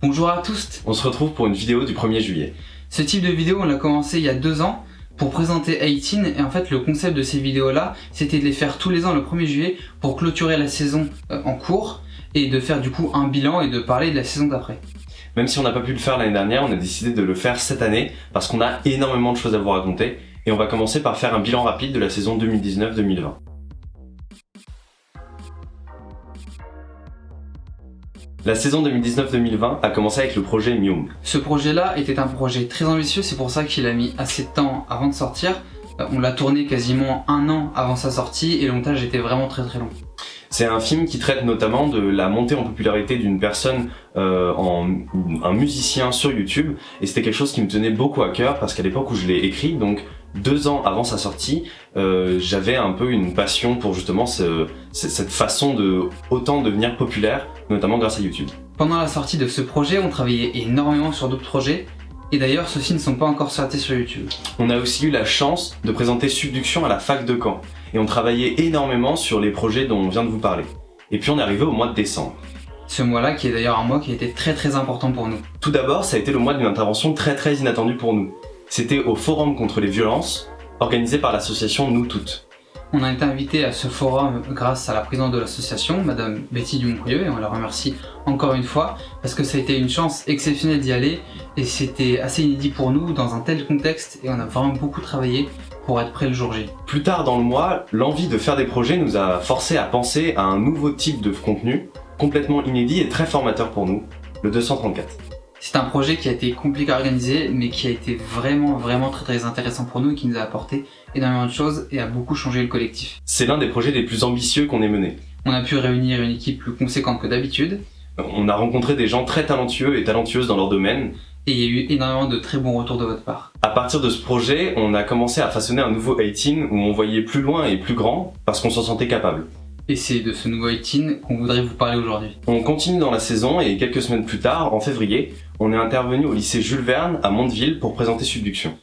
Bonjour à tous. On se retrouve pour une vidéo du 1er juillet. Ce type de vidéo, on l'a commencé il y a 2 ans pour présenter 18 et en fait le concept de ces vidéos-là, c'était de les faire tous les ans le 1er juillet pour clôturer la saison en cours et de faire du coup un bilan et de parler de la saison d'après. Même si on n'a pas pu le faire l'année dernière, on a décidé de le faire cette année parce qu'on a énormément de choses à vous raconter et on va commencer par faire un bilan rapide de la saison 2019-2020. La saison 2019-2020 a commencé avec le projet Myung. Ce projet-là était un projet très ambitieux, c'est pour ça qu'il a mis assez de temps avant de sortir. On l'a tourné quasiment 1 an avant sa sortie et le montage était vraiment très long. C'est un film qui traite notamment de la montée en popularité d'une personne, un musicien sur YouTube, et c'était quelque chose qui me tenait beaucoup à cœur parce qu'à l'époque où je l'ai écrit, donc 2 ans avant sa sortie, j'avais un peu une passion pour justement cette façon de autant devenir populaire, notamment grâce à YouTube. Pendant la sortie de ce projet, on travaillait énormément sur d'autres projets, et d'ailleurs ceux-ci ne sont pas encore sortis sur YouTube. On a aussi eu la chance de présenter Subduction à la fac de Caen, et on travaillait énormément sur les projets dont on vient de vous parler. Et puis on est arrivé au mois de décembre. Ce mois-là qui est d'ailleurs un mois qui a été très important pour nous. Tout d'abord, ça a été le mois d'une intervention très inattendue pour nous. C'était au Forum contre les violences, organisé par l'association Nous Toutes. On a été invité à ce forum grâce à la présidente de l'association, Madame Betty Dumontrieux, et on la remercie encore une fois, parce que ça a été une chance exceptionnelle d'y aller, et c'était assez inédit pour nous dans un tel contexte, et on a vraiment beaucoup travaillé pour être prêt le jour J. Plus tard dans le mois, l'envie de faire des projets nous a forcé à penser à un nouveau type de contenu, complètement inédit et très formateur pour nous, le 234. C'est un projet qui a été compliqué à organiser, mais qui a été vraiment très intéressant pour nous et qui nous a apporté énormément de choses et a beaucoup changé le collectif. C'est l'un des projets les plus ambitieux qu'on ait menés. On a pu réunir une équipe plus conséquente que d'habitude. On a rencontré des gens très talentueux et talentueuses dans leur domaine. Et il y a eu énormément de très bons retours de votre part. À partir de ce projet, on a commencé à façonner un nouveau 18 où on voyait plus loin et plus grand parce qu'on s'en sentait capable. Et c'est de ce nouveau 18 qu'on voudrait vous parler aujourd'hui. On continue dans la saison et quelques semaines plus tard, en février, on est intervenu au lycée Jules Verne à Mondeville pour présenter Subduction.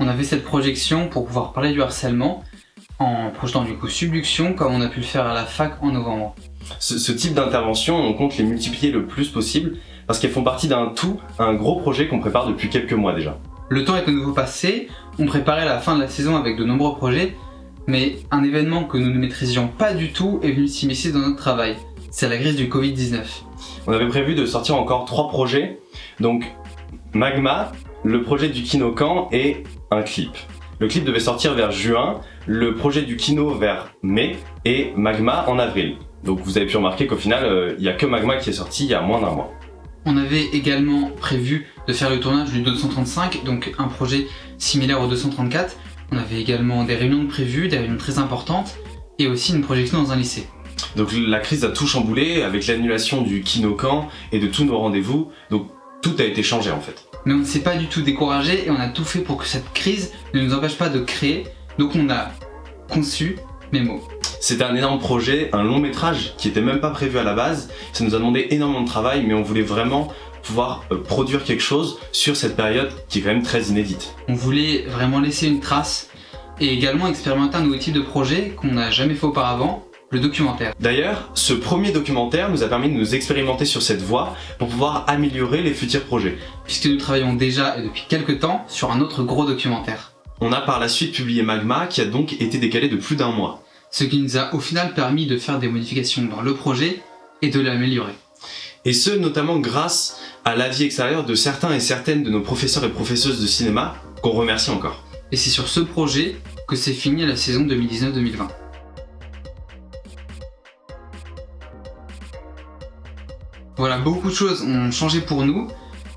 On a fait cette projection pour pouvoir parler du harcèlement en projetant du coup Subduction comme on a pu le faire à la fac en novembre. Ce type d'intervention, on compte les multiplier le plus possible parce qu'elles font partie d'un tout, un gros projet qu'on prépare depuis quelques mois déjà. Le temps est à nouveau passé, on préparait la fin de la saison avec de nombreux projets, mais un événement que nous ne maîtrisions pas du tout est venu s'immiscer dans notre travail. C'est la crise du Covid-19. On avait prévu de sortir encore 3 projets, donc Magma, le projet du Kino Caen et un clip. Le clip devait sortir vers juin, le projet du Kino vers mai et Magma en avril. Donc vous avez pu remarquer qu'au final, il n'y a que Magma qui est sorti il y a moins d'1 mois. On avait également prévu de faire le tournage du 235, donc un projet similaire au 234. On avait également des réunions de prévues, des réunions très importantes, et aussi une projection dans un lycée. Donc la crise a tout chamboulé avec l'annulation du Kino Caen et de tous nos rendez-vous, donc tout a été changé en fait. Mais on ne s'est pas du tout découragé et on a tout fait pour que cette crise ne nous empêche pas de créer, donc on a conçu Mémo. C'était un énorme projet, un long métrage qui était même pas prévu à la base, ça nous a demandé énormément de travail, mais on voulait vraiment pouvoir produire quelque chose sur cette période qui est quand même très inédite. On voulait vraiment laisser une trace et également expérimenter un nouveau type de projet qu'on n'a jamais fait auparavant, le documentaire. D'ailleurs, ce premier documentaire nous a permis de nous expérimenter sur cette voie pour pouvoir améliorer les futurs projets. Puisque nous travaillons déjà et depuis quelques temps sur un autre gros documentaire. On a par la suite publié Magma qui a donc été décalé de plus d'1 mois. Ce qui nous a au final permis de faire des modifications dans le projet et de l'améliorer. Et ce, notamment grâce à l'avis extérieur de certains et certaines de nos professeurs et professeuses de cinéma, qu'on remercie encore. Et c'est sur ce projet que s'est finie la saison 2019-2020. Voilà, beaucoup de choses ont changé pour nous.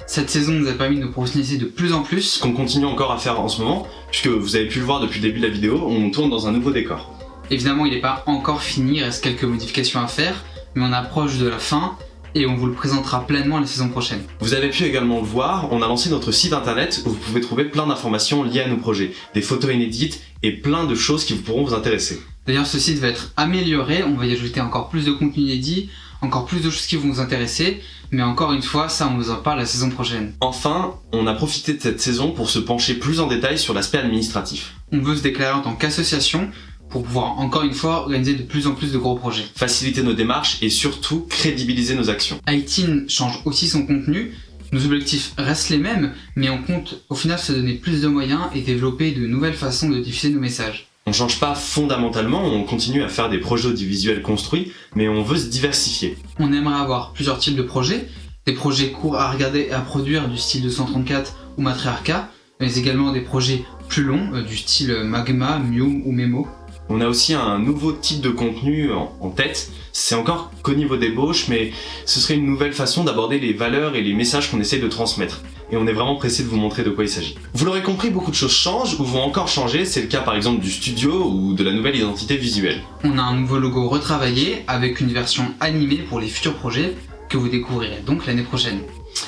Cette saison nous a permis de nous professionnaliser de plus en plus. Ce qu'on continue encore à faire en ce moment, puisque vous avez pu le voir depuis le début de la vidéo, on tourne dans un nouveau décor. Évidemment, il n'est pas encore fini, il reste quelques modifications à faire, mais on approche de la fin et on vous le présentera pleinement la saison prochaine. Vous avez pu également le voir, on a lancé notre site internet où vous pouvez trouver plein d'informations liées à nos projets, des photos inédites et plein de choses qui pourront vous intéresser. D'ailleurs, ce site va être amélioré, on va y ajouter encore plus de contenu inédit, encore plus de choses qui vont vous intéresser, mais encore une fois, ça on vous en parle la saison prochaine. Enfin, on a profité de cette saison pour se pencher plus en détail sur l'aspect administratif. On veut se déclarer en tant qu'association pour pouvoir encore une fois organiser de plus en plus de gros projets. Faciliter nos démarches et surtout crédibiliser nos actions. iTeen change aussi son contenu. Nos objectifs restent les mêmes, mais on compte au final se donner plus de moyens et développer de nouvelles façons de diffuser nos messages. On change pas fondamentalement, on continue à faire des projets audiovisuels construits, mais on veut se diversifier. On aimerait avoir plusieurs types de projets, des projets courts à regarder et à produire du style 234 ou Matriarcat, mais également des projets plus longs du style Magma, Mium ou Memo. On a aussi un nouveau type de contenu en tête, c'est encore qu'au niveau d'ébauche, mais ce serait une nouvelle façon d'aborder les valeurs et les messages qu'on essaie de transmettre. Et on est vraiment pressé de vous montrer de quoi il s'agit. Vous l'aurez compris, beaucoup de choses changent ou vont encore changer, c'est le cas par exemple du studio ou de la nouvelle identité visuelle. On a un nouveau logo retravaillé avec une version animée pour les futurs projets que vous découvrirez donc l'année prochaine.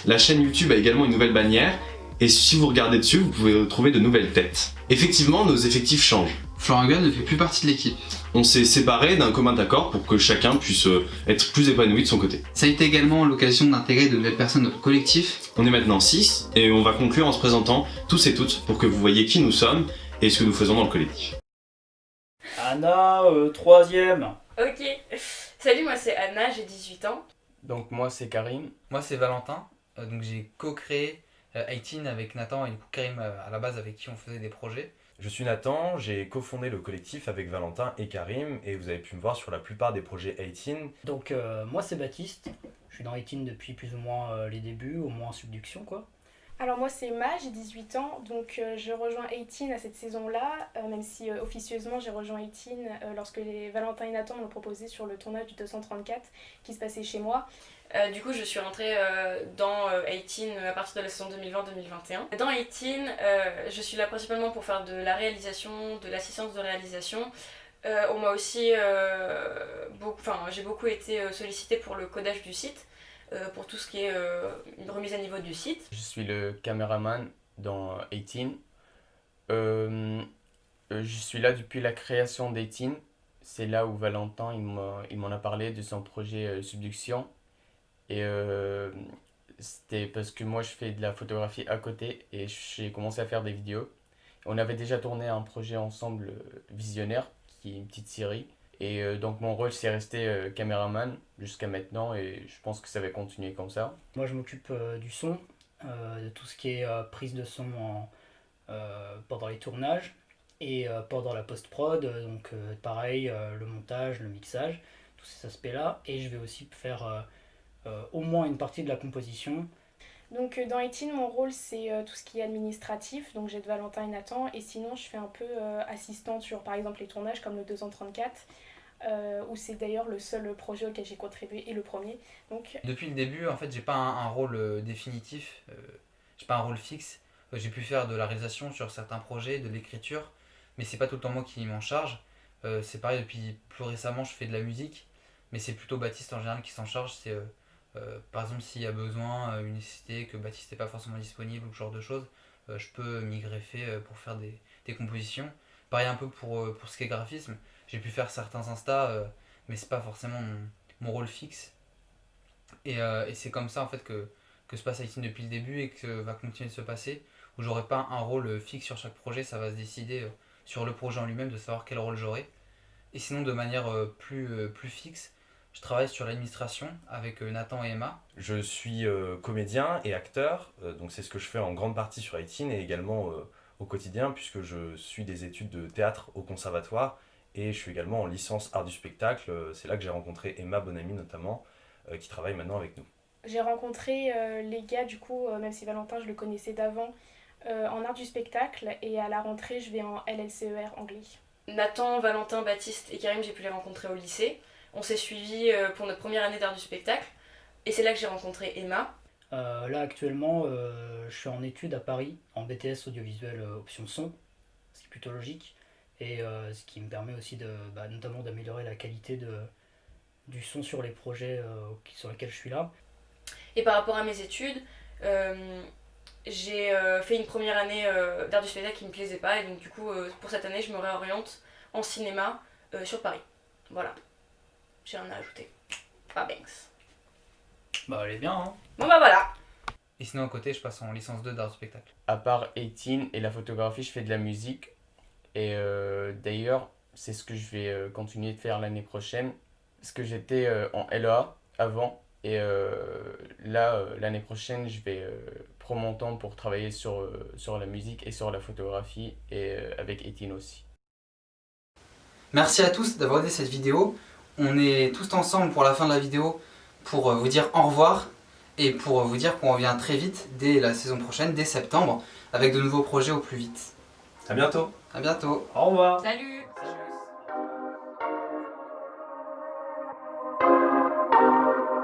La chaîne YouTube a également une nouvelle bannière, et si vous regardez dessus, vous pouvez retrouver de nouvelles têtes. Effectivement, nos effectifs changent. Florent Gunn ne fait plus partie de l'équipe. On s'est séparés d'un commun accord pour que chacun puisse être plus épanoui de son côté. Ça a été également l'occasion d'intégrer de nouvelles personnes dans le collectif. On est maintenant 6 et on va conclure en se présentant tous et toutes pour que vous voyez qui nous sommes et ce que nous faisons dans le collectif. Anna, 3ème. Ok. Salut, moi c'est Anna, j'ai 18 ans. Donc moi c'est Karim. Moi c'est Valentin, donc j'ai co-créé iTeen avec Nathan et du coup Karim à la base avec qui on faisait des projets. Je suis Nathan, j'ai cofondé le collectif avec Valentin et Karim et vous avez pu me voir sur la plupart des projets 18. Donc moi c'est Baptiste, je suis dans 18 depuis plus ou moins les débuts, au moins Subduction quoi. Alors moi c'est Ma, j'ai 18 ans, donc je rejoins 18 à cette saison-là, même si officieusement j'ai rejoint 18 lorsque les Valentin et Nathan m'ont proposé sur le tournage du 234 qui se passait chez moi. Du coup, je suis rentrée dans 18 à partir de la saison 2020-2021. Dans 18, je suis là principalement pour faire de la réalisation, de l'assistance de réalisation. On m'a aussi j'ai beaucoup été sollicitée pour le codage du site, pour tout ce qui est une remise à niveau du site. Je suis le caméraman dans 18. Je suis là depuis la création d'18. C'est là où Valentin il m'en a parlé de son projet Subduction. Et c'était parce que moi je fais de la photographie à côté et j'ai commencé à faire des vidéos. On avait déjà tourné un projet ensemble, Visionnaire, qui est une petite série. Et donc mon rôle c'est resté caméraman jusqu'à maintenant et je pense que ça va continuer comme ça. Moi je m'occupe du son, de tout ce qui est prise de son pendant les tournages et pendant la post-prod, donc pareil, le montage, le mixage, tous ces aspects-là. Et je vais aussi faire au moins une partie de la composition. Donc dans 18, mon rôle c'est tout ce qui est administratif, donc j'aide Valentin et Nathan, et sinon je fais un peu assistante sur par exemple les tournages comme le 234, où c'est d'ailleurs le seul projet auquel j'ai contribué et le premier. Donc depuis le début, en fait, j'ai pas un rôle définitif, j'ai pas un rôle fixe. J'ai pu faire de la réalisation sur certains projets, de l'écriture, mais c'est pas tout le temps moi qui m'en charge. C'est pareil, depuis plus récemment, je fais de la musique, mais c'est plutôt Baptiste en général qui s'en charge. C'est par exemple s'il y a besoin, une nécessité que Baptiste n'est pas forcément disponible ou ce genre de choses, je peux m'y greffer pour faire des compositions. Pareil un peu pour ce qui est graphisme, j'ai pu faire certains Insta, mais c'est pas forcément mon rôle fixe. Et c'est comme ça en fait que se passe 18 depuis le début et que va continuer de se passer, où j'aurai pas un rôle fixe sur chaque projet, ça va se décider sur le projet en lui-même de savoir quel rôle j'aurai. Et sinon de manière plus fixe, je travaille sur l'administration avec Nathan et Emma. Je suis comédien et acteur, donc c'est ce que je fais en grande partie sur 18 et également au quotidien puisque je suis des études de théâtre au conservatoire et je suis également en licence art du spectacle. C'est là que j'ai rencontré Emma Bonamy notamment, qui travaille maintenant avec nous. j'ai rencontré les gars du coup, même si Valentin je le connaissais d'avant, en art du spectacle, et à la rentrée je vais en LLCER anglais. Nathan, Valentin, Baptiste et Karim, j'ai pu les rencontrer au lycée. On s'est suivis pour notre première année d'art du spectacle et c'est là que j'ai rencontré Emma. Là actuellement je suis en études à Paris en BTS audiovisuel option son, ce qui est plutôt logique et ce qui me permet aussi notamment d'améliorer la qualité du son sur les projets sur lesquels je suis là. Et par rapport à mes études, j'ai fait une première année d'art du spectacle qui me plaisait pas et donc du coup pour cette année je me réoriente en cinéma sur Paris. Voilà. J'ai rien à ajouter. Pas banks. Bah elle est bien hein. Bon bah voilà. Et sinon à côté je passe en licence 2 d'art du spectacle. À part 18 et la photographie, je fais de la musique. Et d'ailleurs, c'est ce que je vais continuer de faire l'année prochaine. Parce que j'étais en LEA avant. Et là, l'année prochaine, je vais prendre mon temps pour travailler sur la musique et sur la photographie, et avec Etienne aussi. Merci à tous d'avoir regardé cette vidéo. On est tous ensemble pour la fin de la vidéo pour vous dire au revoir et pour vous dire qu'on revient très vite dès la saison prochaine, dès septembre, avec de nouveaux projets au plus vite. À bientôt. À bientôt. Au revoir. Salut!